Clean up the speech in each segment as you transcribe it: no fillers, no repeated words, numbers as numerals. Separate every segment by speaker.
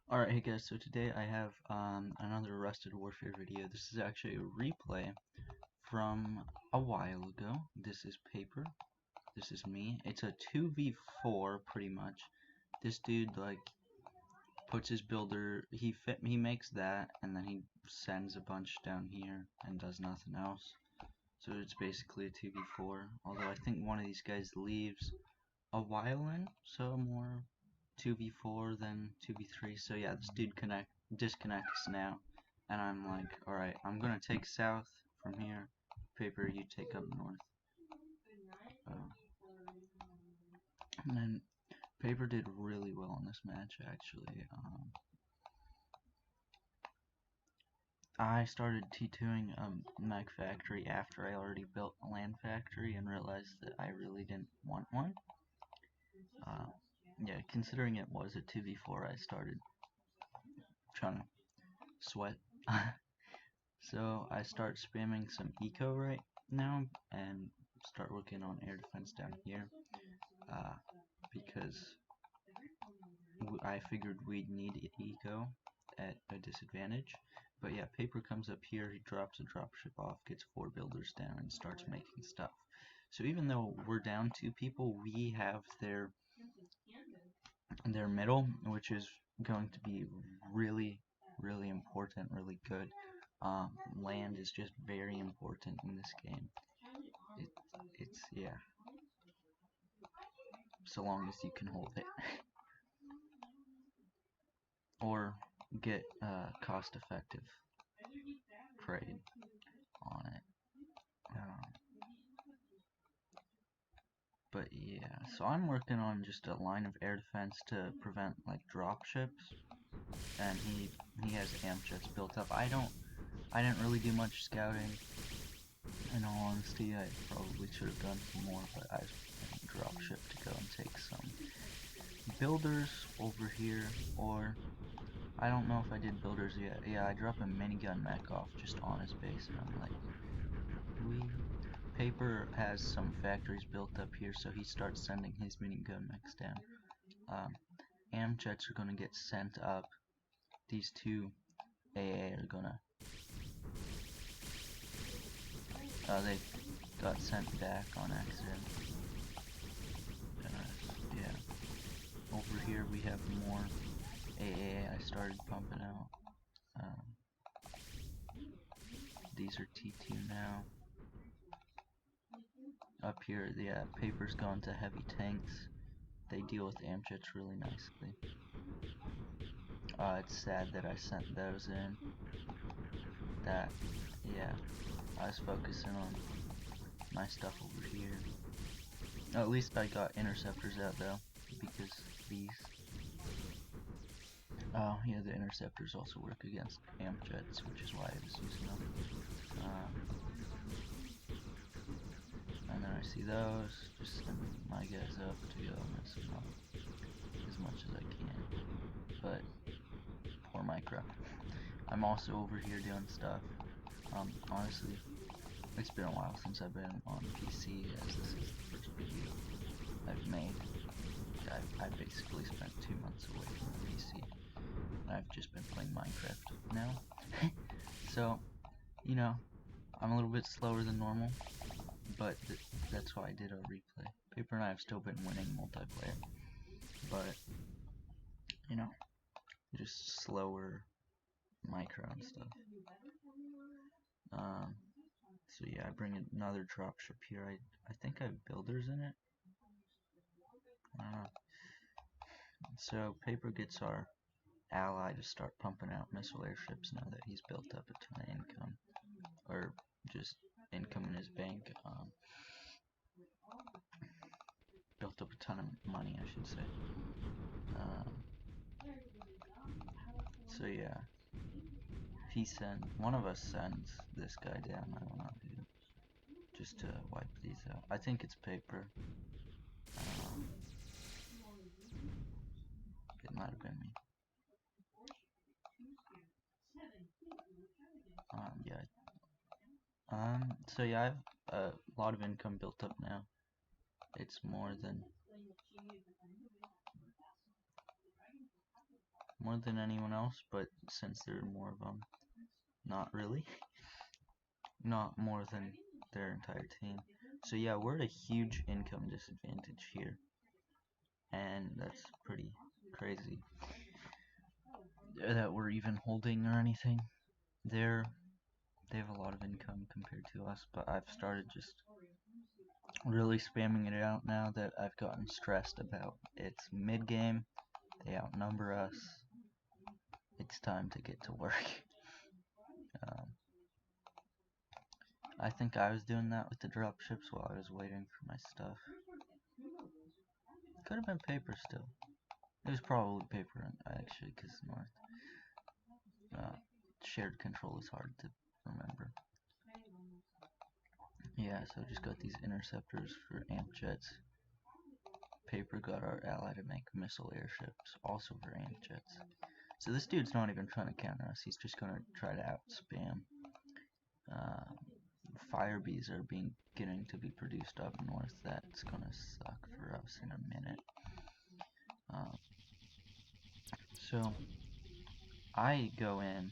Speaker 1: Alright, hey guys, so today I have another Rusted Warfare video. This is actually a replay from a while ago. This is Paper. This is me. It's a 2v4 pretty much. This dude like puts his builder, he makes that and then he sends a bunch down here and does nothing else. So it's basically a 2v4, although I think one of these guys leaves a while in, so more 2v4 than 2v3. So yeah, this dude disconnects now, and I'm like, alright, I'm gonna take south from here. Paper, you take up north. And then Paper did really well in this match, actually. I started T2ing Mech Factory after I already built a land factory and realized that I really didn't want one. Yeah, considering it was a 2v4, I started trying to sweat. So I start spamming some eco right now and start working on air defense down here because I figured we'd need eco at a disadvantage. But yeah, Paper comes up here, he drops a dropship off, gets 4 builders down, and starts making stuff. So even though we're down 2 people, we have their middle, which is going to be really, really important, really good. Land is just very important in this game. It's yeah, so long as you can hold it. Or get cost-effective trade on it. But yeah, so I'm working on just a line of air defense to prevent like drop ships, and he has amp jets built up. I didn't really do much scouting. In all honesty, I probably should have done some more, but I drop ship to go and take some builders over here, or I don't know if I did builders yet. Yeah, I dropped a minigun mech off just on his base, and I'm like, Paper has some factories built up here, so he starts sending his minigun mechs down. Amjets are gonna get sent up. These two AA are gonna they got sent back on accident. Yeah. Over here we have more AA I started pumping out. These are T2 now. Up here, yeah, Paper's gone to heavy tanks. They deal with amjets really nicely. It's sad that I sent those in. Yeah, I was focusing on my stuff over here. At least I got interceptors out though, because these. Oh, yeah, the interceptors also work against amjets, which is why I was using them. And then I see those, just send my guys up to go mess them up as much as I can. But poor micro. I'm also over here doing stuff. Honestly, it's been a while since I've been on PC, as this is the first video I've made. I basically spent 2 months away from the PC. I've just been playing Minecraft now. So, you know, I'm a little bit slower than normal, but that's why I did a replay. Paper and I have still been winning multiplayer, but, you know, just slower micro and stuff. So yeah, I bring another dropship here. I think I have builders in it. So Paper gets our ally to start pumping out missile airships now that he's built up a ton of income, or just income in his bank. Built up a ton of money, I should say. So yeah, if one of us sends this guy down, I don't know who, just to wipe these out. I think it's Paper. It might have been me. Yeah. So yeah, I have a lot of income built up now. It's more more than anyone else, but since there are more of them, not really. Not more than their entire team. So yeah, we're at a huge income disadvantage here, and that's pretty crazy that we're even holding or anything. They have a lot of income compared to us, but I've started just really spamming it out now that I've gotten stressed about it's mid-game, they outnumber us, it's time to get to work. I think I was doing that with the dropships while I was waiting for my stuff. Could have been paper still. It was probably paper actually, because North shared control is hard to remember. Yeah, so just got these interceptors for amp jets. Paper got our ally to make missile airships, also for amp jets. So this dude's not even trying to counter us, he's just gonna try to outspam. Fire bees are getting to be produced up north. That's gonna suck for us in a minute. So I go in,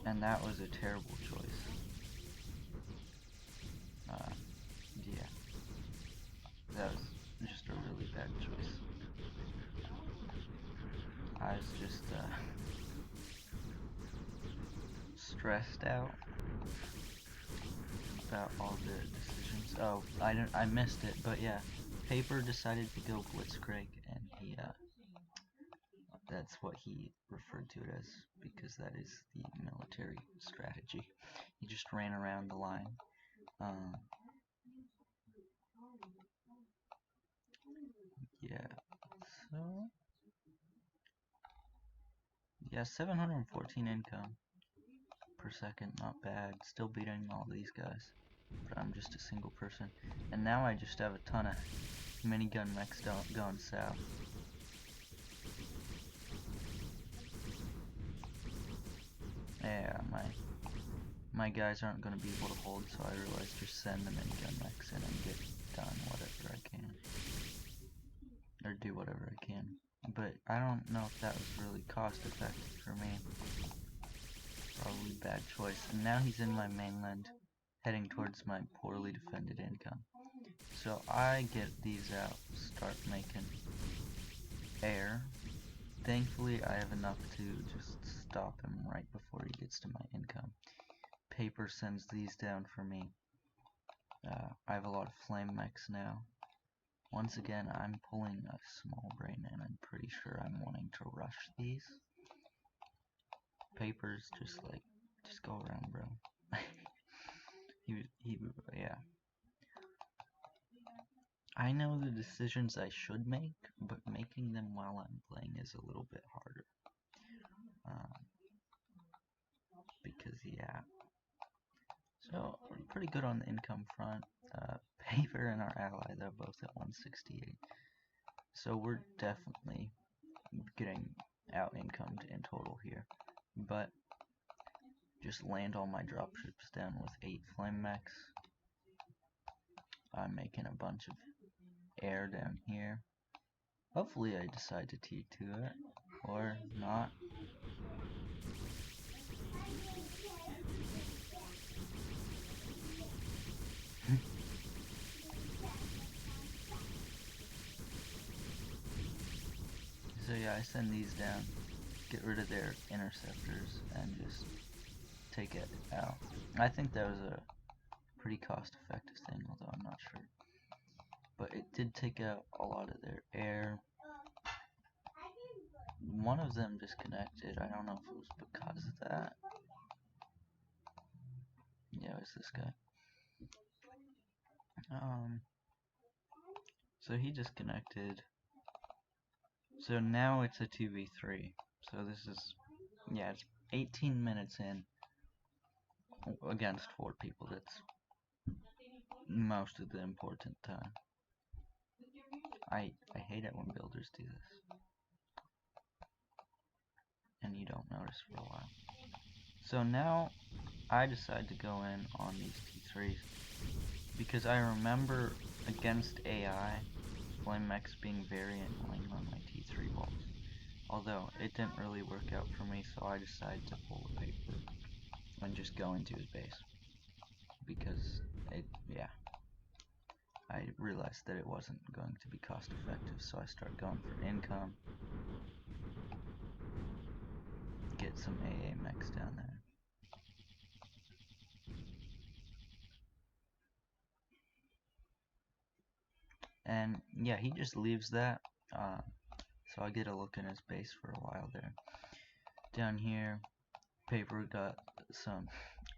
Speaker 1: and that was a terrible choice. Yeah, that was just a really bad choice. I was just stressed out about all the decisions. Oh, I missed it, but yeah, Paper decided to go Blitzcrank, and he that's what he referred to it as, because that is the military strategy. He just ran around the line. Yeah, so yeah, 714 income per second, not bad. Still beating all these guys, but I'm just a single person. And now I just have a ton of minigun mechs going south. Yeah, my guys aren't going to be able to hold, so I realized just send the minigun mechs in and get done whatever I can. Or do whatever I can. But I don't know if that was really cost effective for me. Probably bad choice. And now he's in my mainland, heading towards my poorly defended income. So I get these out, start making air. Thankfully I have enough to just stop him right before he gets to my income. Paper sends these down for me. I have a lot of flame mechs now. Once again, I'm pulling a small brain, and I'm pretty sure I'm wanting to rush these. Paper's just like, just go around, bro. Yeah. I know the decisions I should make, but making them while I'm playing is a little bit harder. Because, yeah. So, we're pretty good on the income front. Paper and our ally, they're both at 168. So we're definitely getting out-incomed in total here. But just land all my dropships down with 8 flame mechs. I'm making a bunch of air down here. Hopefully I decide to T2 it, or not. So yeah, I send these down, get rid of their interceptors, and just take it out. I think that was a pretty cost-effective thing, although I'm not sure. But it did take out a lot of their air. One of them disconnected. I don't know if it was because of that. Yeah, it was this guy. So he disconnected. So now it's a 2v3. So this is, yeah, it's 18 minutes in against 4 people. That's most of the important time. I hate it when builders do this. And you don't notice for a while. So now I decide to go in on these T3s because I remember against AI, flame mechs being very annoying on my T3 walls. Although it didn't really work out for me, so I decided to pull the paper and just go into his base. Because I realized that it wasn't going to be cost effective, so I started going for income. Get some AA mechs down there. And yeah, he just leaves that, so I get a look in his base for a while there. Down here, Paper got some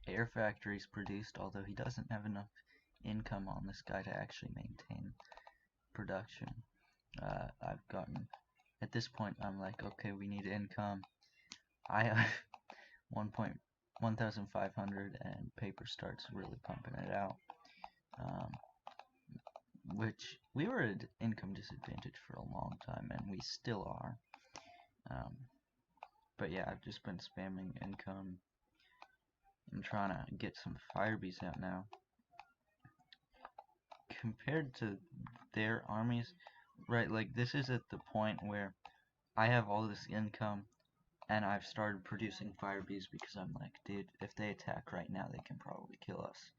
Speaker 1: air factories produced, although he doesn't have enough income on this guy to actually maintain production. I've gotten, at this point, I'm like, okay, we need income. I have 1,500 and Paper starts really pumping it out. Which we were at income disadvantage for a long time, and we still are. But yeah, I've just been spamming income and trying to get some Firebees out now. Compared to their armies, right, like this is at the point where I have all this income and I've started producing Firebees because I'm like, dude, if they attack right now, they can probably kill us.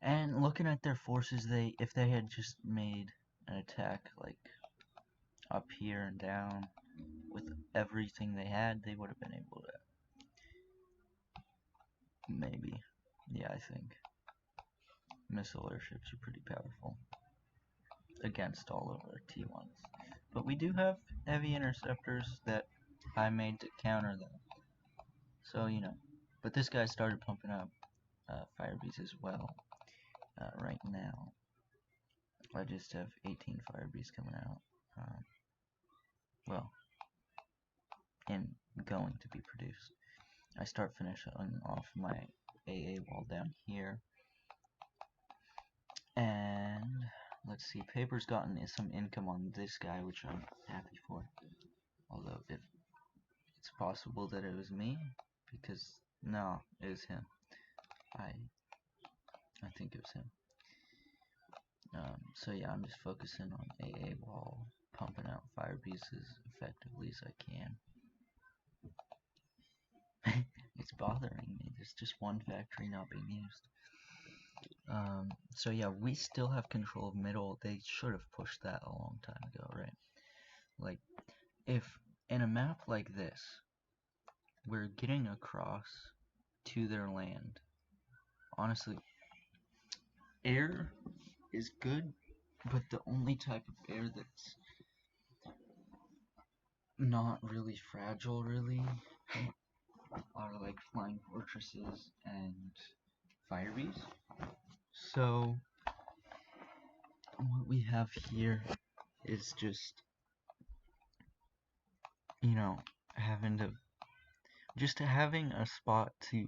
Speaker 1: And looking at their forces, if they had just made an attack like up here and down with everything they had, they would have been able to. Maybe. Yeah, I think. Missile airships are pretty powerful against all of our T1s. But we do have heavy interceptors that I made to counter them. So, you know. But this guy started pumping up Firebees as well right now. I just have 18 Firebees coming out. Well, and going to be produced. I start finishing off my AA wall down here. And let's see, Paper's gotten some income on this guy, which I'm happy for. Although it's possible that it was me, because no, it was him. I think it was him. So yeah, I'm just focusing on AA wall, pumping out Firebees as effectively as I can. It's bothering me. There's just one factory not being used. So yeah, we still have control of middle. They should have pushed that a long time ago, right? Like, if in a map like this, we're getting across to their land, honestly, air is good, but the only type of air that's not really fragile, really, are like flying fortresses and Firebees. So, what we have here is just, you know, having a spot to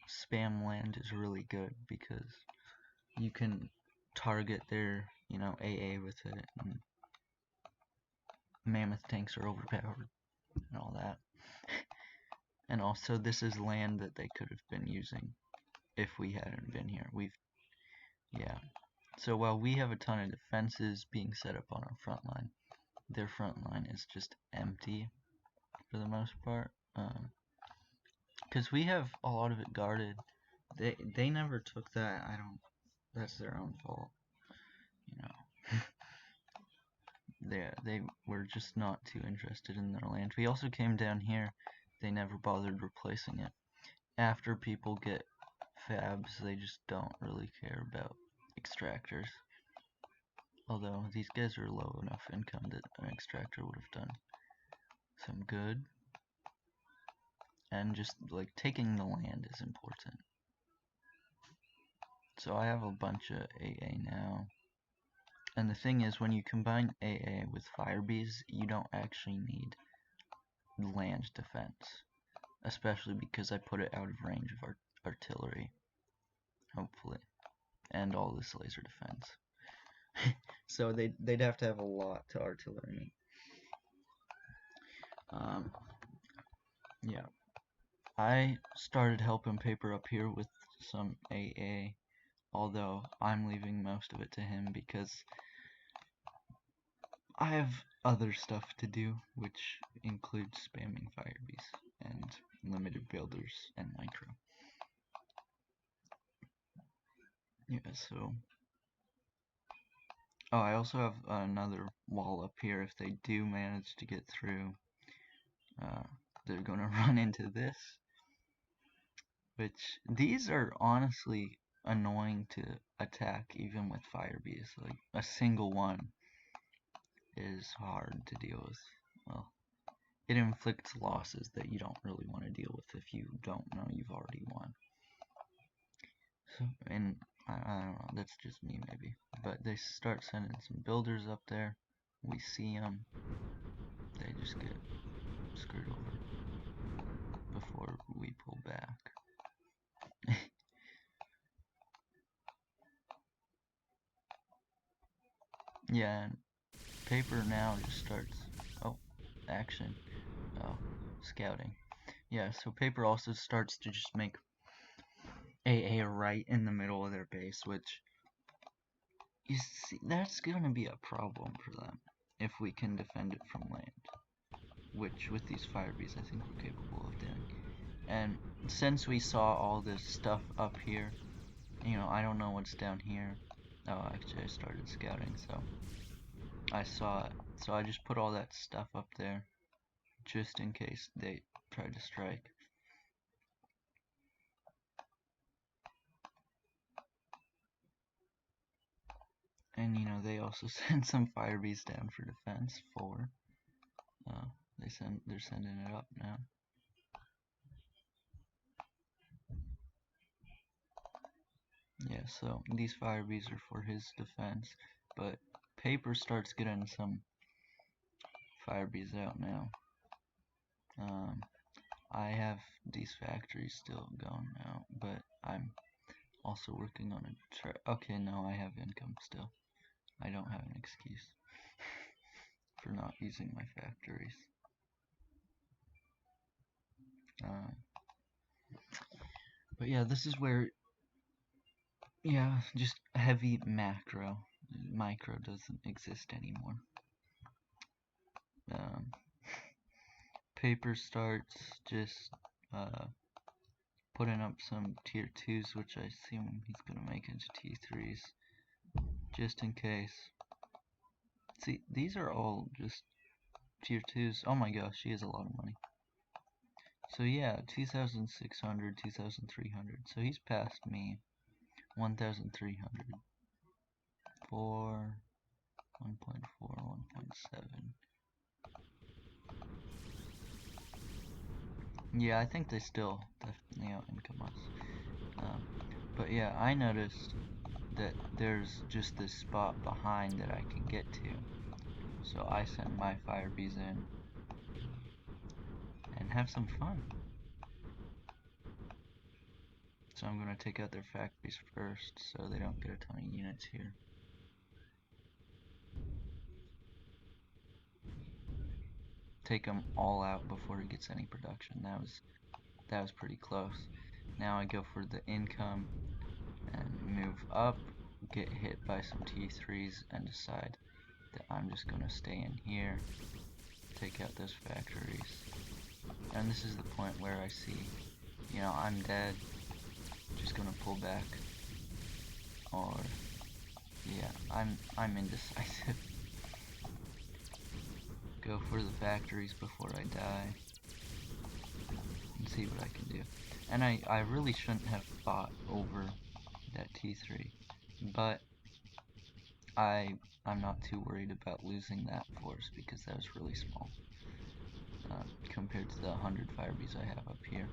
Speaker 1: spam land is really good because you can target their, AA with it, and mammoth tanks are overpowered and all that. And also, this is land that they could have been using if we hadn't been here. Yeah. So while we have a ton of defenses being set up on our front line, their front line is just empty for the most part. Because we have a lot of it guarded. They never took that. That's their own fault. They were just not too interested in their land. We also came down here. They never bothered replacing it. After people get fabs, they just don't really care about extractors. Although these guys are low enough income that an extractor would have done some good. And just like taking the land is important. So I have a bunch of AA now. And the thing is, when you combine AA with Firebees, you don't actually need land defense. Especially because I put it out of range of artillery. Hopefully. And all this laser defense. So they'd have to have a lot to artillery. Yeah. I started helping Paper up here with some AA, although I'm leaving most of it to him because I have other stuff to do, which includes spamming Firebees and limited builders and micro. Yeah, so... Oh, I also have another wall up here. If they do manage to get through, they're going to run into this. Which, these are honestly annoying to attack even with Firebees. Like, a single one is hard to deal with. Well, it inflicts losses that you don't really want to deal with if you don't know you've already won. So, and I don't know, that's just me maybe. But they start sending some builders up there. We see them. They just get screwed over before we pull back. Yeah, and Paper now just starts... Oh, action. Oh, scouting. Yeah, so Paper also starts to just make AA right in the middle of their base, which... You see, that's gonna be a problem for them if we can defend it from land. Which, with these Firebees, I think we're capable of doing. And since we saw all this stuff up here, you know, I don't know what's down here. Oh, actually, I started scouting, so I saw it. So I just put all that stuff up there, just in case they try to strike. And, you know, they also send some Firebees down for defense, 4. They're sending it up now. Yeah, so these Firebees are for his defense, but Paper starts getting some Firebees out now. I have these factories still going out, but I'm also working on a okay, no, I have income still. I don't have an excuse for not using my factories. But yeah, this is where, yeah, just heavy macro. Micro doesn't exist anymore. Paper starts just putting up some tier 2s, which I assume he's gonna make into T3s, just in case. See, these are all just tier 2s. Oh my gosh, he has a lot of money. So yeah, 2,600, 2,300. So he's passed me 1,300. 4, 1.4, 1.7. Yeah, I think they still definitely out-income us. But yeah, I noticed that there's just this spot behind that I can get to. So I send my Firebees in and have some fun. So I'm going to take out their factories first so they don't get a ton of units here. Take them all out before he gets any production. That was pretty close. Now I go for the income and move up, get hit by some T3s, and decide that I'm just going to stay in here, take out those factories. And this is the point where I see, you know, I'm dead, just going to pull back. Or, yeah, I'm indecisive. Go for the factories before I die and see what I can do. And I really shouldn't have fought over that T3, but I'm not too worried about losing that force because that was really small compared to the 100 Firebees I have up here.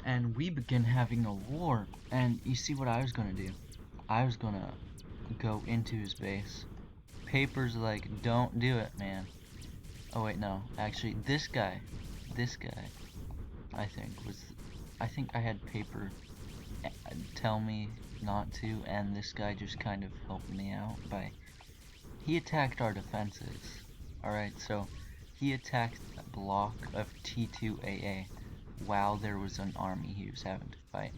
Speaker 1: And we begin having a war, and you see what I was gonna do? I was gonna go into his base. Paper's like, don't do it, man. Oh wait, no, actually this guy, I think I had Paper tell me not to, and this guy just kind of helped me out by, he attacked our defenses. Alright, so he attacked a block of T2AA while there was an army he was having to fight.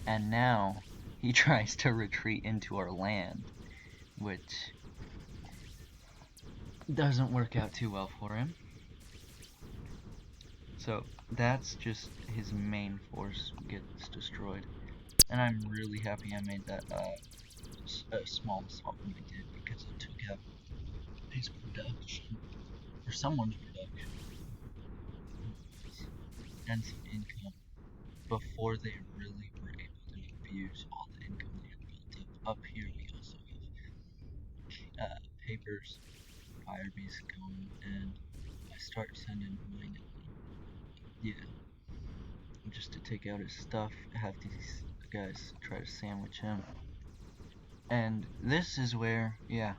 Speaker 1: And now he tries to retreat into our land, which doesn't work out too well for him. So that's just his main force gets destroyed. And I'm really happy I made that small assault when I did, because it took out his production, or someone's production, and some income before they really were able to abuse all the income they had built up. Up here we also have papers, Firebees going, and I start sending mine, yeah, just to take out his stuff, have these guys try to sandwich him. And this is where, yeah,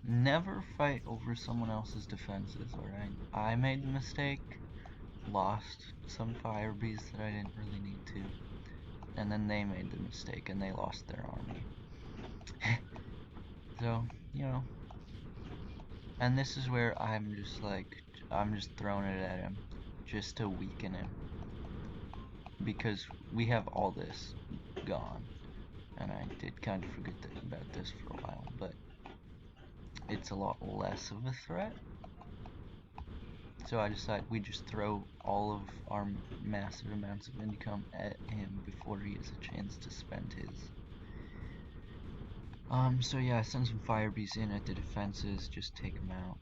Speaker 1: never fight over someone else's defenses, alright? I made the mistake, lost some Firebees that I didn't really need to, and then they made the mistake and they lost their army. So, you know, and this is where I'm just like, I'm just throwing it at him just to weaken him, because we have all this gone, and I did kind of forget about this for a while, but it's a lot less of a threat. So I decided we just throw all of our massive amounts of income at him before he has a chance to spend his. So yeah, I sent some Firebees in at the defenses, just take them out.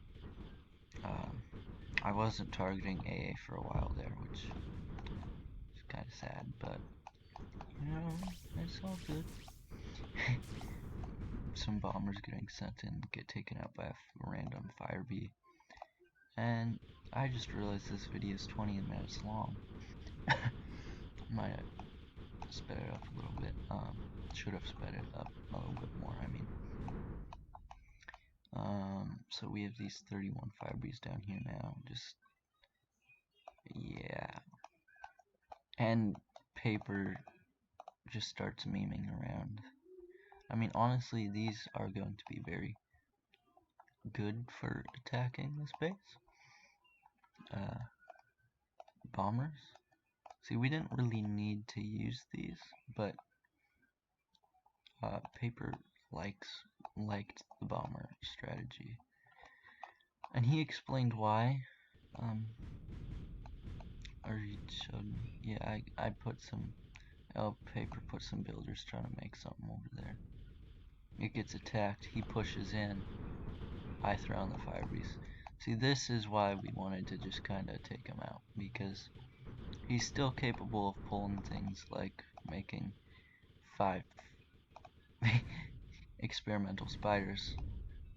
Speaker 1: I wasn't targeting AA for a while there, which is kind of sad, but, you know, it's all good. Some bombers getting sent in get taken out by a random Firebee. And I just realized this video is 20 minutes long. Might have sped it up a little bit. Should have sped it up a little bit more, I mean. So we have these 31 Firebees down here now. Just, yeah. And paper just starts memeing around. I mean, honestly, these are going to be very good for attacking this base. Bombers. See, we didn't really need to use these, but Paper liked the bomber strategy, and he explained why. Or he showed me. Yeah, I put some. Oh, Paper put some builders trying to make something over there. It gets attacked. He pushes in. I throw on the Firebees. See, this is why we wanted to just kind of take him out, because he's still capable of pulling things like making 5 experimental spiders.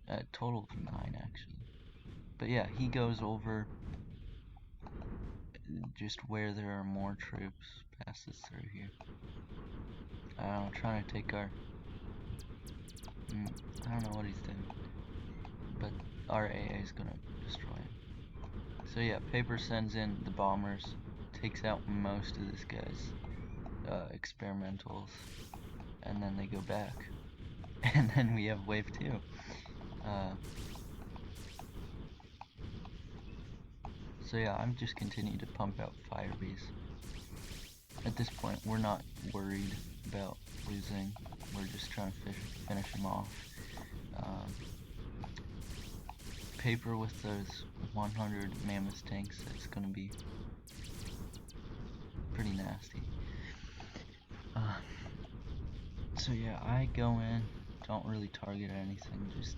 Speaker 1: A total of 9, actually. But yeah, he goes over just where there are more troops, passes through here. Trying to take our... I don't know what he's doing, but our AA is gonna destroy him. So yeah, Paper sends in the bombers, takes out most of this guy's experimentals, and then they go back. And then we have wave 2. So yeah, I'm just continuing to pump out Firebees. At this point, we're not worried about losing. We're just trying to finish him off. Paper with those 100 mammoth tanks, that's gonna be pretty nasty. So yeah, I go in, don't really target anything, just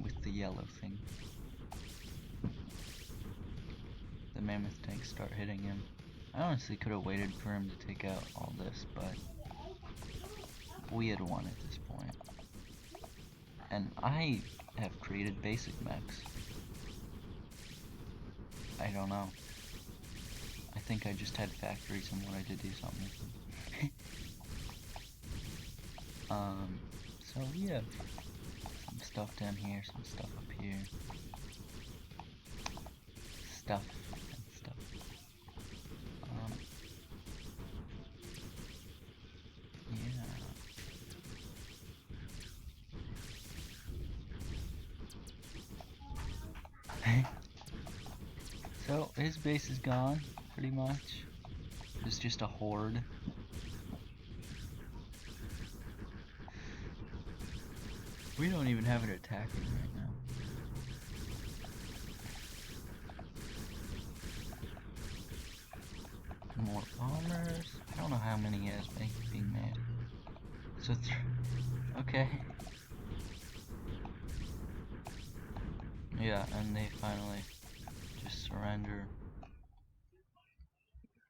Speaker 1: with the yellow thing. The mammoth tanks start hitting him. I honestly could have waited for him to take out all this, but we had won at this point. And I have created basic mechs. I don't know. I think I just had factories and wanted to do something with them. So we have some stuff down here, some stuff up here. Stuff and stuff. Yeah. So his base is gone, pretty much. It's just a horde. We don't even have it attacking right now. is being made. So, okay. Yeah, and they finally just surrender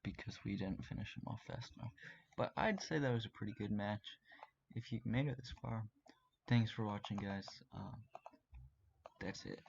Speaker 1: because we didn't finish them off fast enough. But I'd say that was a pretty good match if you made it this far. Thanks for watching, guys. That's it.